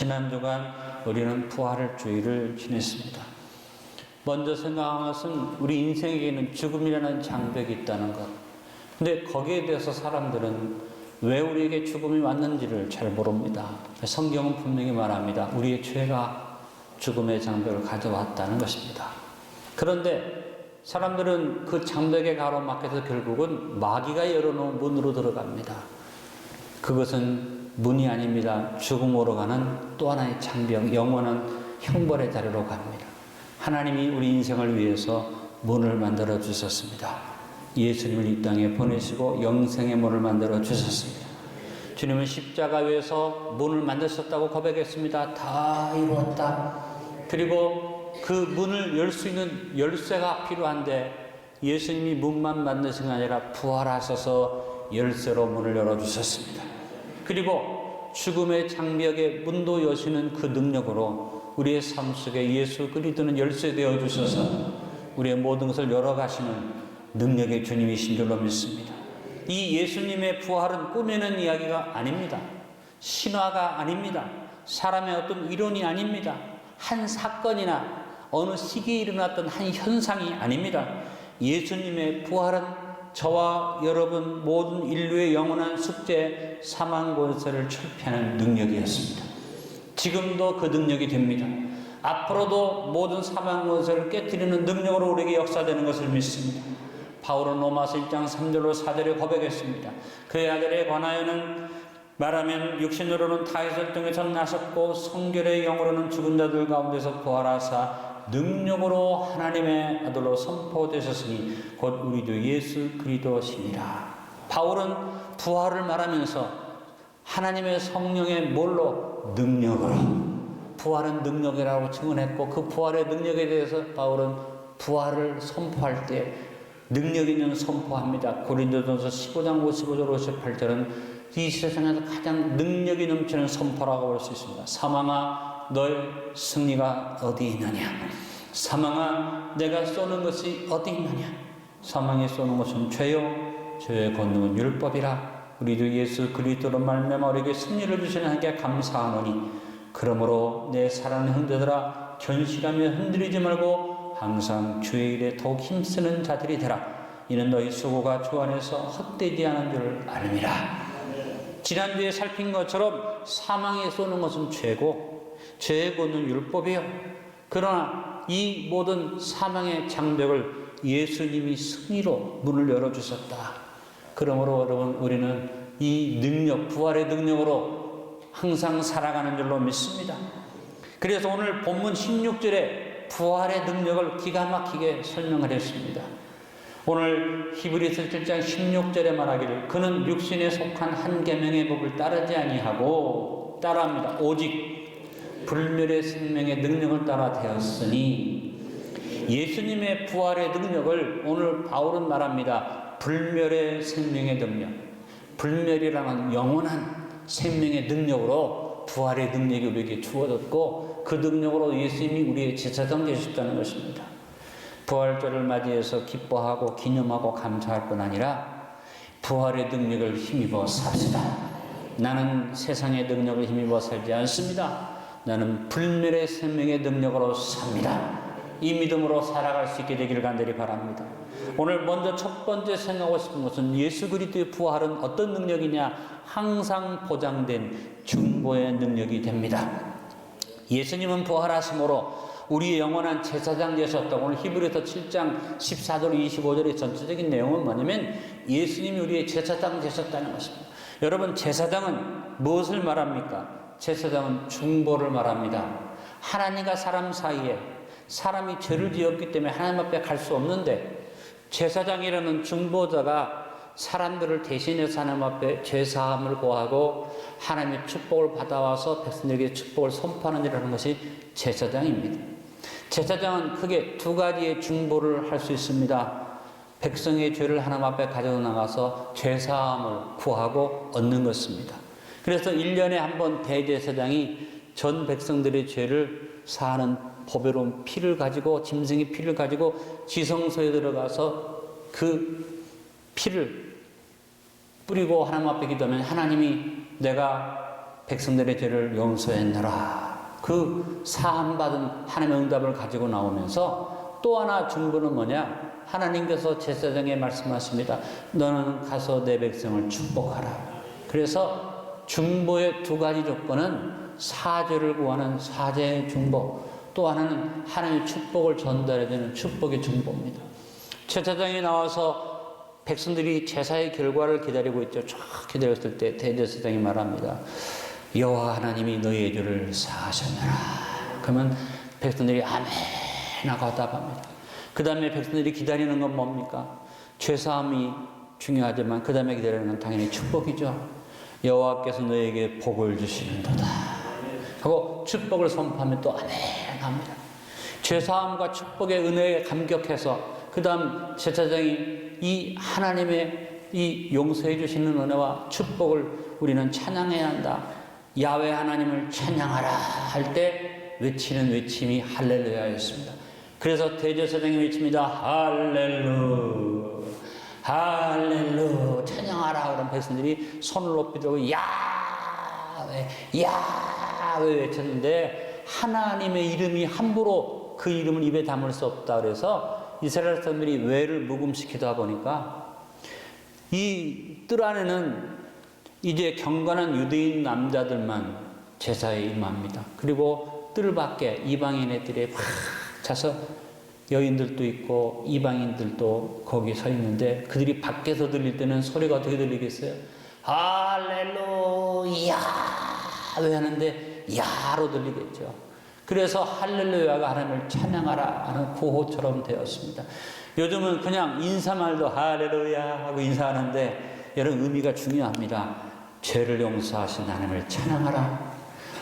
지난 주간 우리는 부활의 주일을 지냈습니다. 먼저 생각한 것은 우리 인생에게는 죽음이라는 장벽이 있다는 것. 근데 거기에 대해서 사람들은 왜 우리에게 죽음이 왔는지를 잘 모릅니다. 성경은 분명히 말합니다. 우리의 죄가 죽음의 장벽을 가져왔다는 것입니다. 그런데 사람들은 그 장벽에 가로막혀서 결국은 마귀가 열어놓은 문으로 들어갑니다. 그것은 문이 아닙니다. 죽음으로 가는 또 하나의 장벽, 영원한 형벌의 자리로 갑니다. 하나님이 우리 인생을 위해서 문을 만들어 주셨습니다. 예수님을 이 땅에 보내시고 영생의 문을 만들어 주셨습니다. 주님은 십자가 위에서 문을 만드셨다고 고백했습니다. 다 이루었다. 그리고 그 문을 열 수 있는 열쇠가 필요한데 예수님이 문만 만드신 게 아니라 부활하셔서 열쇠로 문을 열어주셨습니다. 그리고 죽음의 장벽에 문도 여시는 그 능력으로 우리의 삶 속에 예수 그리스도는 열쇠 되어 주셔서 우리의 모든 것을 열어가시는 능력의 주님이신 줄로 믿습니다. 이 예수님의 부활은 꾸며낸 이야기가 아닙니다. 신화가 아닙니다. 사람의 어떤 이론이 아닙니다. 한 사건이나 어느 시기에 일어났던 한 현상이 아닙니다. 예수님의 부활은 저와 여러분 모든 인류의 영원한 숙제 사망 권세를 철폐하는 능력이었습니다. 지금도 그 능력이 됩니다. 앞으로도 모든 사망 권세를 깨뜨리는 능력으로 우리에게 역사되는 것을 믿습니다. 바울은 로마서 1장 3절로 4절에 고백했습니다. 그의 아들에 관하여는 말하면 육신으로는 다윗을 통해서 나셨고 성결의 영으로는 죽은 자들 가운데서 부활하사 능력으로 하나님의 아들로 선포되셨으니 곧 우리 주 예수 그리스도시니라. 바울은 부활을 말하면서 하나님의 성령의 뭘로? 능력으로. 부활은 능력이라고 증언했고 그 부활의 능력에 대해서 바울은 부활을 선포할 때 능력 있는 선포합니다. 고린도전서 15장 55절 58절은 이 세상에서 가장 능력이 넘치는 선포라고 볼 수 있습니다. 사망아 너의 승리가 어디 있느냐? 사망아 내가 쏘는 것이 어디 있느냐? 사망에 쏘는 것은 죄요 죄의 권능은 율법이라. 우리 주 예수 그리스도로 말미암아 우리에게 승리를 주시는 하나님께 감사하노니 그러므로 내 사랑하는 형제들아 견실하며 흔들리지 말고 항상 주의 일에 더욱 힘쓰는 자들이 되라. 이는 너희 수고가 주 안에서 헛되지 않은 줄 알미라. 지난주에 살핀 것처럼 사망에 쏘는 것은 죄고 죄의 권능은 율법이요. 그러나 이 모든 사망의 장벽을 예수님이 승리로 문을 열어주셨다. 그러므로 여러분 우리는 이 능력, 부활의 능력으로 항상 살아가는 줄로 믿습니다. 그래서 오늘 본문 16절에 부활의 능력을 기가 막히게 설명을 했습니다. 오늘 히브리서 7장 16절에 말하기를 그는 육신에 속한 한 계명의 법을 따르지 아니하고 따라합니다. 오직 불멸의 생명의 능력을 따라 되었으니 예수님의 부활의 능력을 오늘 바울은 말합니다. 불멸의 생명의 능력. 불멸이라는 영원한 생명의 능력으로 부활의 능력이 우리에게 주어졌고 그 능력으로 예수님이 우리의 제사장 되셨다는 것입니다. 부활절을 맞이해서 기뻐하고 기념하고 감사할 뿐 아니라 부활의 능력을 힘입어 삽시다. 나는 세상의 능력을 힘입어 살지 않습니다. 나는 불멸의 생명의 능력으로 삽니다. 이 믿음으로 살아갈 수 있게 되기를 간절히 바랍니다. 오늘 먼저 첫 번째 생각하고 싶은 것은 예수 그리스도의 부활은 어떤 능력이냐? 항상 보장된 중보의 능력이 됩니다. 예수님은 부활하심으로 우리의 영원한 제사장 되셨다고. 오늘 히브리서 7장 14절 25절의 전체적인 내용은 뭐냐면 예수님이 우리의 제사장 되셨다는 것입니다. 여러분 제사장은 무엇을 말합니까? 제사장은 중보를 말합니다. 하나님과 사람 사이에 사람이 죄를 지었기 때문에 하나님 앞에 갈 수 없는데 제사장이라는 중보자가 사람들을 대신해서 하나님 앞에 죄사함을 구하고 하나님의 축복을 받아와서 백성들에게 축복을 선포하는 일이라는 것이 제사장입니다. 제사장은 크게 두 가지의 중보를 할 수 있습니다. 백성의 죄를 하나님 앞에 가져 나가서 죄사함을 구하고 얻는 것입니다. 그래서 1년에 한 번 대제사장이 전 백성들의 죄를 사하는 보배로운 피를 가지고 짐승의 피를 가지고 지성소에 들어가서 그 피를 뿌리고 하나님 앞에 기도하면 하나님이 내가 백성들의 죄를 용서했노라. 그 사함받은 하나님의 응답을 가지고 나오면서 또 하나 중보는 뭐냐? 하나님께서 제사장에 말씀하십니다. 너는 가서 내 백성을 축복하라. 그래서 중보의 두 가지 조건은 사죄를 구하는 사죄의 중보, 또 하나는 하나님의 축복을 전달해주는 축복의 중보입니다. 제사장이 나와서 백성들이 제사의 결과를 기다리고 있죠. 쫙 기다렸을 때 대제사장이 말합니다. 여호와 하나님이 너희의 죄를 사하셨느라. 그러면 백성들이 아멘 하고 답합니다. 그 다음에 백성들이 기다리는 건 뭡니까? 죄사함이 중요하지만 그 다음에 기다리는 건 당연히 축복이죠. 여호와께서 너희에게 복을 주시는도다 하고 축복을 선포하면 또 아멘 합니다. 죄사함과 축복의 은혜에 감격해서 그 다음 제사장이 이 하나님의 이 용서해 주시는 은혜와 축복을 우리는 찬양해야 한다. 야훼 하나님을 찬양하라 할 때 외치는 외침이 할렐루야였습니다. 그래서 대제사장이 외칩니다. 할렐루 할렐루 찬양하라. 그런 백성들이 손을 높이 들고 야훼 야훼 외쳤는데 하나님의 이름이 함부로 그 이름을 입에 담을 수 없다. 그래서 이스라엘 사람들이 외를 묵음시키다 보니까 이 뜰 안에는 이제 경건한 유대인 남자들만 제사에 임합니다. 그리고 뜰 밖에 이방인 애들이 막 차서 여인들도 있고 이방인들도 거기 서 있는데 그들이 밖에서 들릴 때는 소리가 어떻게 들리겠어요? 할렐루야 왜 하는데 야로 들리겠죠. 그래서 할렐루야가 하나님을 찬양하라 하는 구호처럼 되었습니다. 요즘은 그냥 인사말도 할렐루야 하고 인사하는데 여러분 의미가 중요합니다. 죄를 용서하신 하나님을 찬양하라.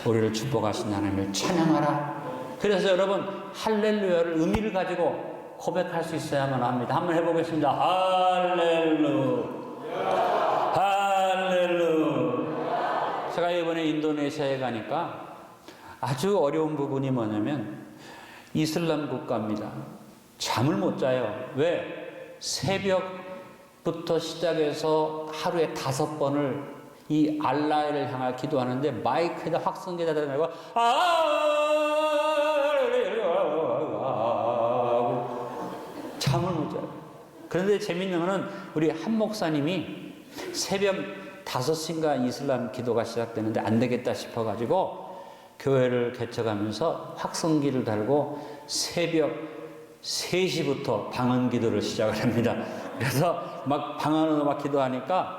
우리를 축복하신 하나님을 찬양하라. 그래서 여러분 할렐루야를 의미를 가지고 고백할 수 있어야만 합니다. 한번 해보겠습니다. 할렐루야 할렐루야. 제가 이번에 인도네시아에 가니까 아주 어려운 부분이 뭐냐면 이슬람 국가입니다. 잠을 못 자요. 왜? 새벽부터 시작해서 하루에 5번을 이 알라를 향해 기도하는데 마이크에다 확성기에다 대고 잠을 못 자요. 그런데 재밌는 거는 우리 한 목사님이 새벽 5시인가 이슬람 기도가 시작되는데 안 되겠다 싶어가지고 교회를 개척하면서 확성기를 달고 새벽 3시부터 방언 기도를 시작을 합니다. 그래서 막 방언으로 막 기도하니까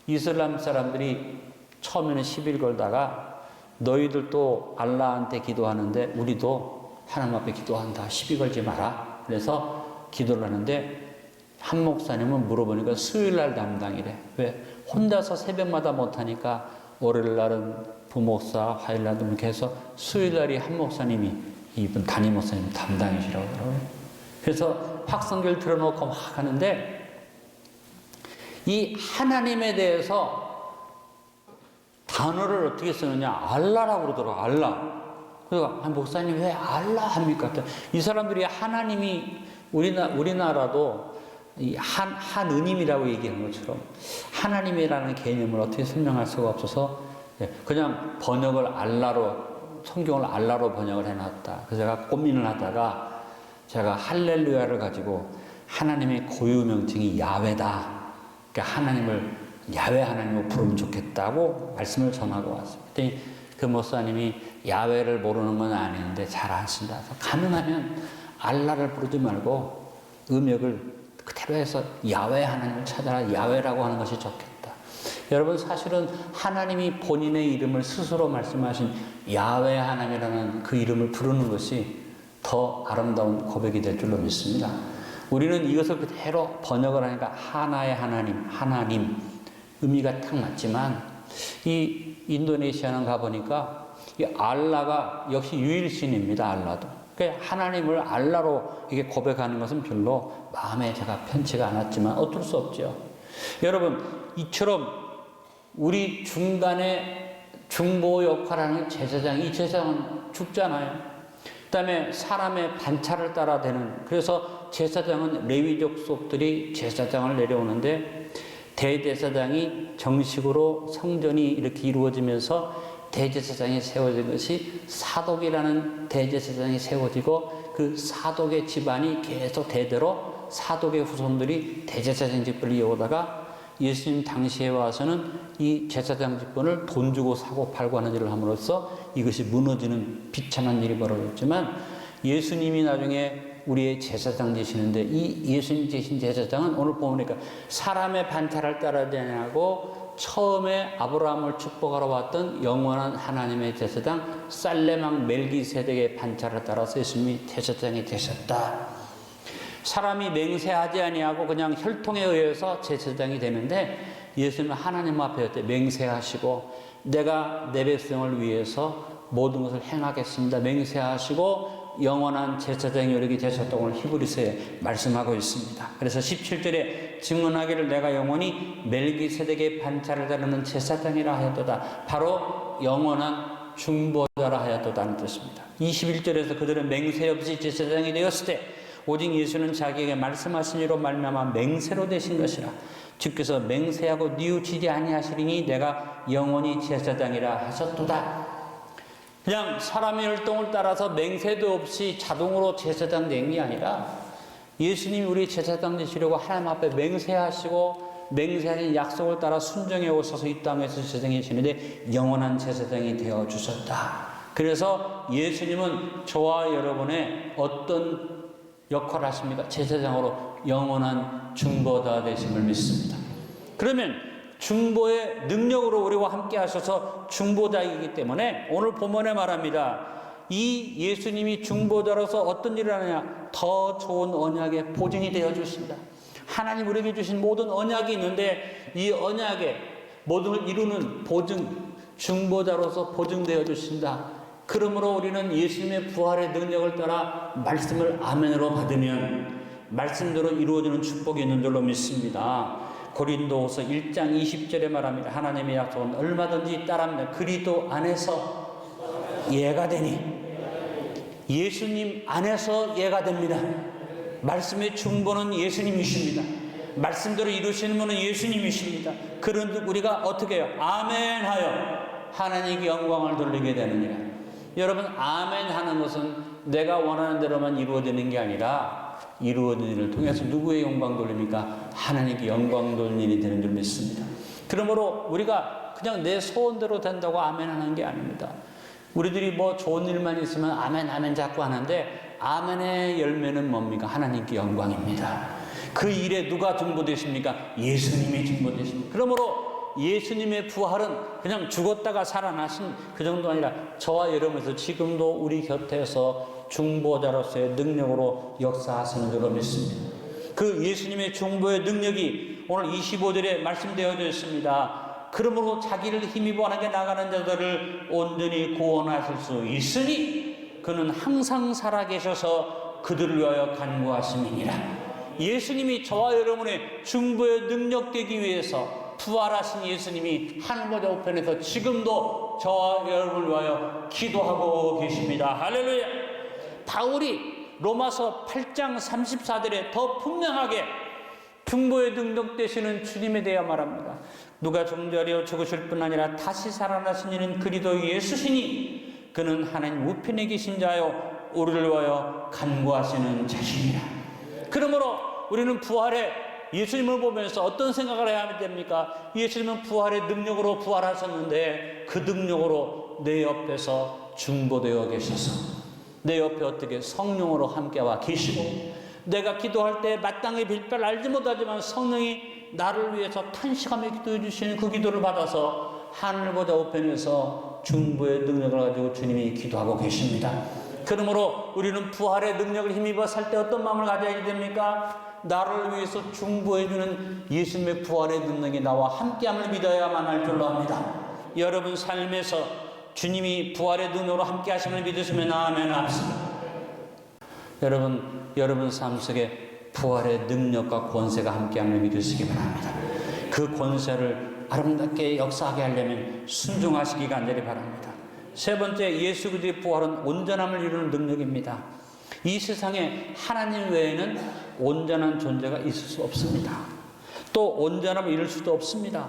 이슬람 사람들이 처음에는 시비를 걸다가 너희들도 알라한테 기도하는데 우리도 하나님 앞에 기도한다. 시비 걸지 마라. 그래서 기도를 하는데 한 목사님은 물어보니까 수요일날 담당이래. 왜? 혼자서 새벽마다 못하니까 월요일날은 부목사, 화요일날도 이렇게 해서 수요일날이 한 목사님이 이분 담임 목사님 담당이시라고 그러더라고요. 그래서 확성기를 틀어놓고 막 하는데 이 하나님에 대해서 단어를 어떻게 쓰느냐 알라라고 그러더라고요. 알라. 그래서 목사님 왜 알라 합니까? 이 사람들이 하나님이 우리나라도 이 한은임이라고 얘기하는 것처럼 하나님이라는 개념을 어떻게 설명할 수가 없어서 그냥 번역을 알라로 성경을 알라로 번역을 해놨다. 그래서 제가 고민을 하다가 제가 할렐루야를 가지고 하나님의 고유 명칭이 야훼다. 그러니까 하나님을 야훼 하나님을 부르면 좋겠다고 말씀을 전하고 왔어요. 그랬더니 그 목사님이 야훼를 모르는 건 아닌데 잘 안 쓴다. 가능하면 알라를 부르지 말고 음역을 그대로 해서 야훼 하나님을 찾아라. 야훼라고 하는 것이 좋겠다. 여러분 사실은 하나님이 본인의 이름을 스스로 말씀하신 야훼 하나님이라는 그 이름을 부르는 것이 더 아름다운 고백이 될 줄로 믿습니다. 우리는 이것을 그대로 번역을 하니까 하나의 하나님 의미가 딱 맞지만 이 인도네시아는 가보니까 이 알라가 역시 유일신입니다. 알라도. 그러니까 하나님을 알라로 이게 고백하는 것은 별로 마음에 제가 편치가 않았지만 어쩔 수 없죠. 여러분 이처럼 우리 중간에 중보 역할하는 제사장이 이 제사장은 죽잖아요. 그 다음에 사람의 반차를 따라 되는 그래서 제사장은 레위족 속들이 제사장을 내려오는데 대제사장이 정식으로 성전이 이렇게 이루어지면서 대제사장이 세워진 것이 사독이라는 대제사장이 세워지고 그 사독의 집안이 계속 대대로 사독의 후손들이 대제사장 직분을 이어오다가 예수님 당시에 와서는 이 제사장 직분을 돈 주고 사고 팔고 하는 일을 함으로써 이것이 무너지는 비참한 일이 벌어졌지만 예수님이 나중에 우리의 제사장 되시는데 이 예수님 되신 제사장은 오늘 보니까 사람의 반차를 따르지 아니하고 처음에 아브라함을 축복하러 왔던 영원한 하나님의 제사장 살레망 멜기세덱의 반차를 따라서 예수님이 제사장이 되셨다. 사람이 맹세하지 아니하고 그냥 혈통에 의해서 제사장이 되는데 예수님은 하나님 앞에 맹세하시고 내가 내 백성을 위해서 모든 것을 행하겠습니다. 맹세하시고 영원한 제사장이 이르게 되셨다고 오늘 히브리서에 말씀하고 있습니다. 그래서 17절에 증언하기를 내가 영원히 멜기세덱의 반차를 다루는 제사장이라 하였도다. 바로 영원한 중보자라 하였도다는 뜻입니다. 21절에서 그들은 맹세 없이 제사장이 되었을 때 오직 예수는 자기에게 말씀하신 이로 말미암아 맹세로 되신 것이라. 주께서 맹세하고 뉘우치지 아니하시리니 내가 영원히 제사장이라 하셨도다. 그냥 사람의 율동을 따라서 맹세도 없이 자동으로 제사장 된 게 아니라 예수님이 우리 제사장 되시려고 하나님 앞에 맹세하시고 맹세하신 약속을 따라 순종해 오셔서 이 땅에서 제사장이 되시는데 영원한 제사장이 되어 주셨다. 그래서 예수님은 저와 여러분의 어떤 역할을 하십니까? 제사장으로 영원한 중보자 되심을 믿습니다. 그러면 중보의 능력으로 우리와 함께 하셔서 중보자이기 때문에 오늘 본문에 말합니다. 이 예수님이 중보자로서 어떤 일을 하느냐? 더 좋은 언약의 보증이 되어 주신다. 하나님 우리에게 주신 모든 언약이 있는데 이 언약의 모든 걸 이루는 보증, 중보자로서 보증되어 주신다. 그러므로 우리는 예수님의 부활의 능력을 따라 말씀을 아멘으로 받으면 말씀대로 이루어지는 축복이 있는 줄로 믿습니다. 고린도후서 1장 20절에 말합니다. 하나님의 약속은 얼마든지 따릅니다. 그리스도 안에서 예가 되니 예수님 안에서 예가 됩니다. 말씀의 중보는 예수님이십니다. 말씀대로 이루시는 분은 예수님이십니다. 그런데 우리가 어떻게 해요? 아멘하여 하나님께 영광을 돌리게 되느니라. 여러분 아멘 하는 것은 내가 원하는 대로만 이루어지는 게 아니라 이루어진 일을 통해서 누구의 영광 돌립니까? 하나님께 영광 돌리는 일이 되는 줄 믿습니다. 그러므로 우리가 그냥 내 소원대로 된다고 아멘 하는 게 아닙니다. 우리들이 뭐 좋은 일만 있으면 아멘 아멘 자꾸 하는데 아멘의 열매는 뭡니까? 하나님께 영광입니다. 그 일에 누가 중보되십니까? 예수님이 중보되십니다. 그러므로 예수님의 부활은 그냥 죽었다가 살아나신 그 정도 아니라 저와 여러분에서 지금도 우리 곁에서 중보자로서의 능력으로 역사하시는 줄로 믿습니다. 그 예수님의 중보의 능력이 오늘 25절에 말씀되어져 있습니다. 그러므로 자기를 힘입어 하나님께 나가는 자들을 온전히 구원하실 수 있으니 그는 항상 살아계셔서 그들을 위하여 간구하심이니라. 예수님이 저와 여러분의 중보의 능력 되기 위해서 부활하신 예수님이 하늘보다 우편에서 지금도 저와 여러분을 위하여 기도하고 계십니다. 할렐루야. 바울이 로마서 8장 34절에 더 분명하게 중보의 능력 되시는 주님에 대해 말합니다. 누가 존재하려 죽으실 뿐 아니라 다시 살아나신 이는 그리스도 예수시니 그는 하나님 우편에 계신 자요 우리를 위하여 간구하시는 자시니라. 그러므로 우리는 부활의 예수님을 보면서 어떤 생각을 해야 됩니까? 예수님은 부활의 능력으로 부활하셨는데 그 능력으로 내 옆에서 중보되어 계셔서 내 옆에 어떻게 성령으로 함께와 계시고 내가 기도할 때 마땅히 빌 바를 알지 못하지만 성령이 나를 위해서 탄식하며 기도해 주시는 그 기도를 받아서 하늘보다 우편에서 중보의 능력을 가지고 주님이 기도하고 계십니다. 그러므로 우리는 부활의 능력을 힘입어 살 때 어떤 마음을 가져야 됩니까? 나를 위해서 중보해주는 예수님의 부활의 능력이 나와 함께함을 믿어야만 할 줄로 합니다. 여러분 삶에서 주님이 부활의 능력으로 함께 하심을 믿으시면 아멘 합시다. 여러분 삶 속에 부활의 능력과 권세가 함께함을 믿으시기 바랍니다. 그 권세를 아름답게 역사하게 하려면 순종하시기 간절히 바랍니다. 세 번째, 예수 그리스도의 부활은 온전함을 이루는 능력입니다. 이 세상에 하나님 외에는 온전한 존재가 있을 수 없습니다. 또 온전함을 이룰 수도 없습니다.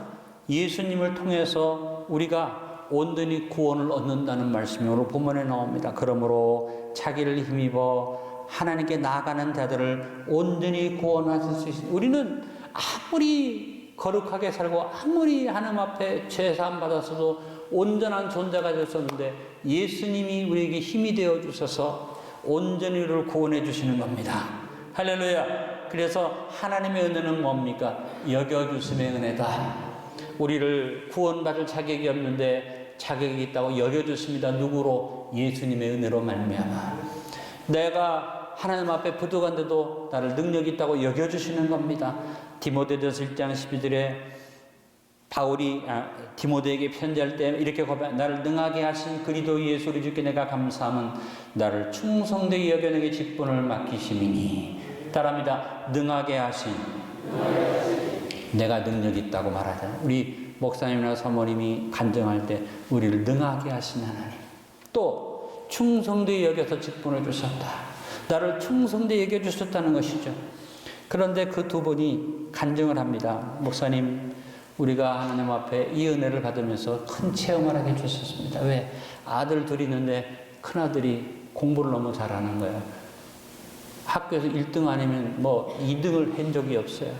예수님을 통해서 우리가 온전히 구원을 얻는다는 말씀이 오늘 본문에 나옵니다. 그러므로 자기를 힘입어 하나님께 나아가는 자들을 온전히 구원하실 수 있습니다. 우리는 아무리 거룩하게 살고 아무리 하나님 앞에 죄사함 받았어도 온전한 존재가 되었었는데 예수님이 우리에게 힘이 되어 주셔서 온전히 우리를 구원해 주시는 겁니다. 할렐루야. 그래서 하나님의 은혜는 뭡니까? 여겨주심의 은혜다. 우리를 구원받을 자격이 없는데 자격이 있다고 여겨주십니다. 누구로? 예수님의 은혜로 말미암아. 내가 하나님 앞에 부족한데도 나를 능력이 있다고 여겨주시는 겁니다. 디모데전서 1장 12절에 바울이 디모데에게 편지할 때 이렇게 고백, 나를 능하게 하신 그리스도 예수 우리 주께 내가 감사함은 나를 충성되게 여겨 내게 직분을 맡기심이니. 따라합니다. 능하게 하신. 내가 능력이 있다고 말하잖아요. 우리 목사님이나 사모님이 간증할 때 우리를 능하게 하신 하나님. 또 충성되게 여겨서 직분을 주셨다. 나를 충성되게 여겨주셨다는 것이죠. 그런데 그 두 분이 간증을 합니다. 목사님, 우리가 하나님 앞에 이 은혜를 받으면서 큰 체험을 하게 해주셨습니다. 왜? 아들 둘이 있는데 큰아들이 공부를 너무 잘하는 거예요. 학교에서 1등 아니면 뭐 2등을 한 적이 없어요.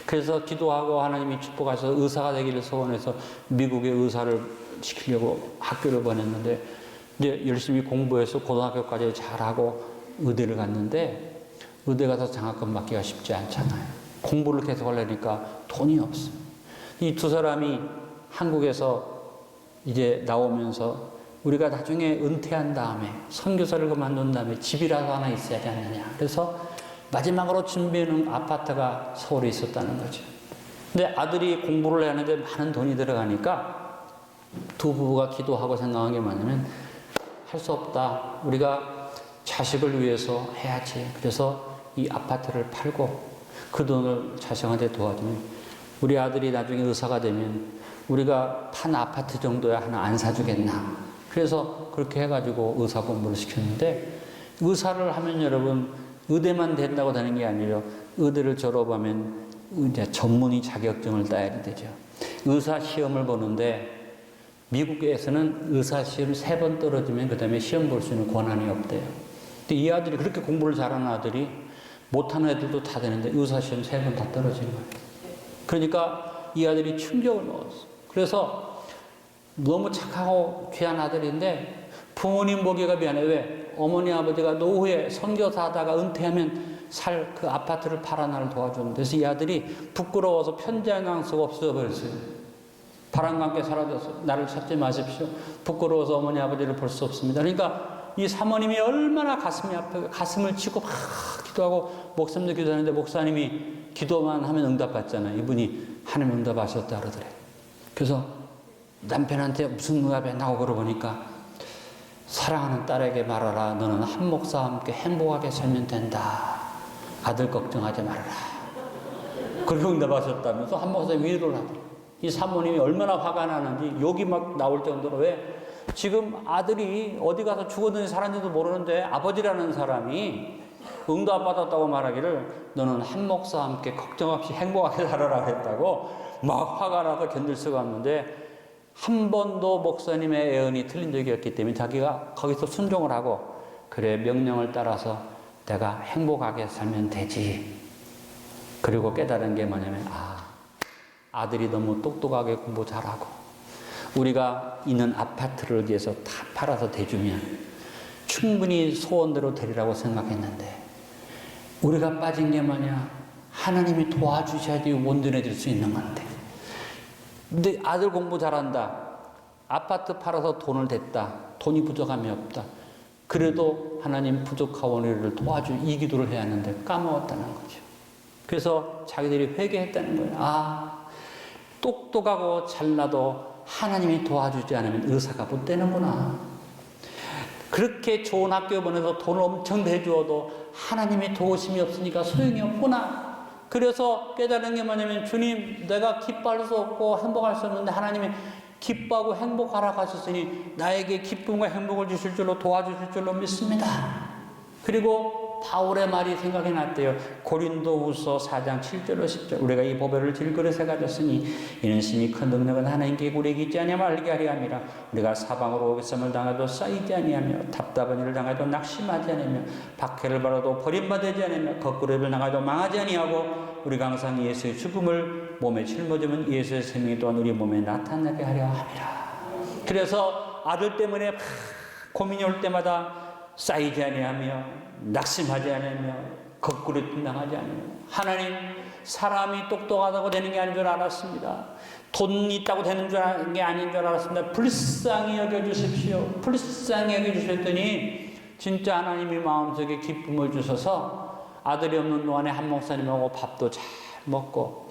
그래서 기도하고 하나님이 축복하셔서 의사가 되기를 소원해서 미국에 의사를 시키려고 학교를 보냈는데 이제 열심히 공부해서 고등학교까지 잘하고 의대를 갔는데 의대 가서 장학금 받기가 쉽지 않잖아요. 공부를 계속 하려니까 돈이 없어요. 이 두 사람이 한국에서 이제 나오면서 우리가 나중에 은퇴한 다음에 선교사를 그만둔 다음에 집이라도 하나 있어야 되지 않느냐. 그래서 마지막으로 준비해놓은 아파트가 서울에 있었다는 거죠. 근데 아들이 공부를 해야 하는데 많은 돈이 들어가니까 두 부부가 기도하고 생각한 게 뭐냐면 할 수 없다. 우리가 자식을 위해서 해야지. 그래서 이 아파트를 팔고 그 돈을 자식한테 도와주면 우리 아들이 나중에 의사가 되면 우리가 판 아파트 정도야 하나 안 사주겠나. 그래서 그렇게 해가지고 의사 공부를 시켰는데 의사를 하면 여러분 의대만 된다고 되는 게 아니라 의대를 졸업하면 이제 전문의 자격증을 따야 되죠. 의사 시험을 보는데 미국에서는 의사 시험 3번 떨어지면 그 다음에 시험 볼 수 있는 권한이 없대요. 근데 이 아들이 그렇게 공부를 잘하는 아들이 못하는 애들도 다 되는데 의사 시험 3번 다 떨어진 거예요. 그러니까 이 아들이 충격을 먹었어. 그래서 너무 착하고 귀한 아들인데 부모님 보기가 미안해. 왜? 어머니 아버지가 노후에 선교사 하다가 은퇴하면 살 그 아파트를 팔아 나를 도와줬는데 그래서 이 아들이 부끄러워서 편지 한 쓰고 없어져 버렸어요. 바람과 함께 사라졌어요. 나를 찾지 마십시오. 부끄러워서 어머니 아버지를 볼 수 없습니다. 그러니까 이 사모님이 얼마나 가슴이 아프고 가슴을 치고 막 기도하고 목사님도 기도하는데 목사님이 기도만 하면 응답받잖아요. 이분이 하나님 응답하셨다 그러더래요. 그래서 남편한테 무슨 응답이 나오고 그러보니까 사랑하는 딸에게 말하라. 너는 한 목사와 함께 행복하게 살면 된다. 아들 걱정하지 말아라. 그렇게 응답하셨다면서 한 목사님 위로를 하더라고요. 이 사모님이 얼마나 화가 나는지 욕이 막 나올 정도로 왜? 지금 아들이 어디 가서 죽었는지 살았는지도 모르는데 아버지라는 사람이 응답받았다고 말하기를 너는 한 목사와 함께 걱정 없이 행복하게 살아라 했다고 막 화가 나서 견딜 수가 없는데 한 번도 목사님의 예언이 틀린 적이 없기 때문에 자기가 거기서 순종을 하고 그래 명령을 따라서 내가 행복하게 살면 되지. 그리고 깨달은 게 뭐냐면 아들이 너무 똑똑하게 공부 잘하고 우리가 있는 아파트를 위해서 다 팔아서 대주면 충분히 소원대로 되리라고 생각했는데 우리가 빠진 게 뭐냐? 하나님이 도와주셔야지 온전해질 수 있는 건데. 근데 아들 공부 잘한다. 아파트 팔아서 돈을 댔다. 돈이 부족함이 없다. 그래도 하나님 부족하오니 우리를 도와주 이 기도를 해야 하는데 까먹었다는 거죠. 그래서 자기들이 회개했다는 거예요. 똑똑하고 잘나도 하나님이 도와주지 않으면 의사가 못 되는구나. 그렇게 좋은 학교 보내서 돈을 엄청 내주어도 하나님이 도우심이 없으니까 소용이 없구나. 그래서 깨달은 게 뭐냐면 주님 내가 기뻐할 수 없고 행복할 수 없는데 하나님이 기뻐하고 행복하라고 하셨으니 나에게 기쁨과 행복을 주실 줄로 도와주실 줄로 믿습니다. 그리고 바울의 말이 생각이 났대요. 고린도후서 4장 7절로 10절. 우리가 이 보배를 질그릇에 가졌으니 이는 심히 큰 능력은 하나님께 우리에게 있지 아니하며 알게 하려 함이라. 우리가 사방으로 오겠음을 당하도 쌓이지 아니하며 답답한 일을 당하도 낙심하지 아니하며 박해를 받아도 버림받지 아니하며 거꾸로를 당하도 망하지 아니하고 우리가 항상 예수의 죽음을 몸에 짊어지면 예수의 생명이 또한 우리 몸에 나타나게 하려 함이라. 그래서 아들 때문에 고민이 올 때마다 쌓이지 아니하며 낙심하지 않으며 거꾸로 당하지 않으며 하나님 사람이 똑똑하다고 되는 게 아닌 줄 알았습니다. 돈 있다고 되는 게 아닌 줄 알았습니다. 불쌍히 여겨주십시오. 불쌍히 여겨주셨더니 진짜 하나님이 마음속에 기쁨을 주셔서 아들이 없는 동안에 한 목사님하고 밥도 잘 먹고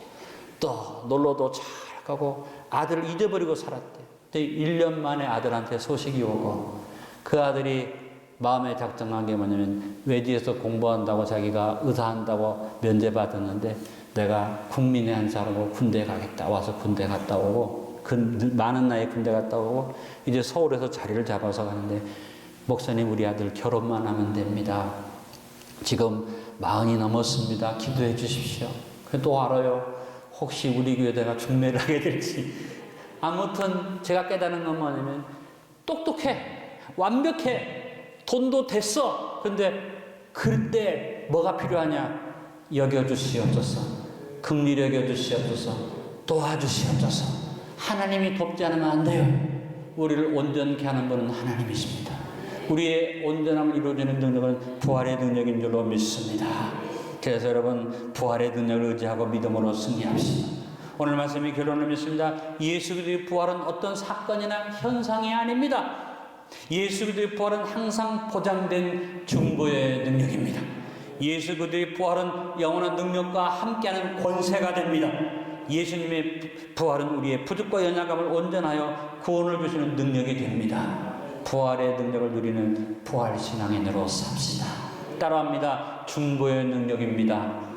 또 놀러도 잘 가고 아들을 잊어버리고 살았대. 근데 1년 만에 아들한테 소식이 오고 그 아들이 마음에 작정한 게 뭐냐면 외지에서 공부한다고 자기가 의사한다고 면제받았는데 내가 국민의 한 사람으로 군대에 가겠다. 와서 군대 갔다 오고 많은 나이에 군대 갔다 오고 이제 서울에서 자리를 잡아서 가는데 목사님 우리 아들 결혼만 하면 됩니다. 지금 40이 넘었습니다. 기도해 주십시오. 또 알아요. 혹시 우리 교회다가 중매를 하게 될지. 아무튼 제가 깨달은 건 뭐냐면 똑똑해. 완벽해. 돈도 됐어. 근데 그때 뭐가 필요하냐? 여겨주시옵소서. 긍휼히 여겨주시옵소서. 도와주시옵소서. 하나님이 돕지 않으면 안 돼요. 우리를 온전케 하는 분은 하나님이십니다. 우리의 온전함을 이루어지는 능력은 부활의 능력인 줄로 믿습니다. 그래서 여러분 부활의 능력을 의지하고 믿음으로 승리합시다. 오늘 말씀이 결론을 맺습니다. 예수 그리스도의 부활은 어떤 사건이나 현상이 아닙니다. 예수 그리스도의 부활은 항상 보장된 중보의 능력입니다. 예수 그리스도의 부활은 영원한 능력과 함께하는 권세가 됩니다. 예수님의 부활은 우리의 부족과 연약함을 온전하여 구원을 주시는 능력이 됩니다. 부활의 능력을 누리는 부활신앙인으로 삽시다. 따라합니다. 중보의 능력입니다.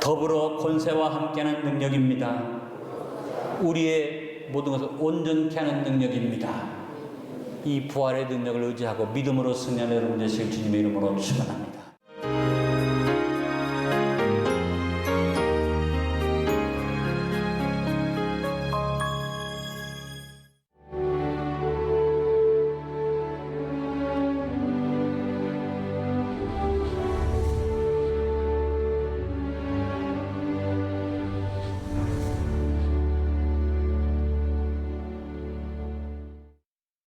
더불어 권세와 함께하는 능력입니다. 우리의 모든 것을 온전케 하는 능력입니다. 이 부활의 능력을 의지하고 믿음으로 승리하는 여러분 되시길 주님의 이름으로 축원합니다.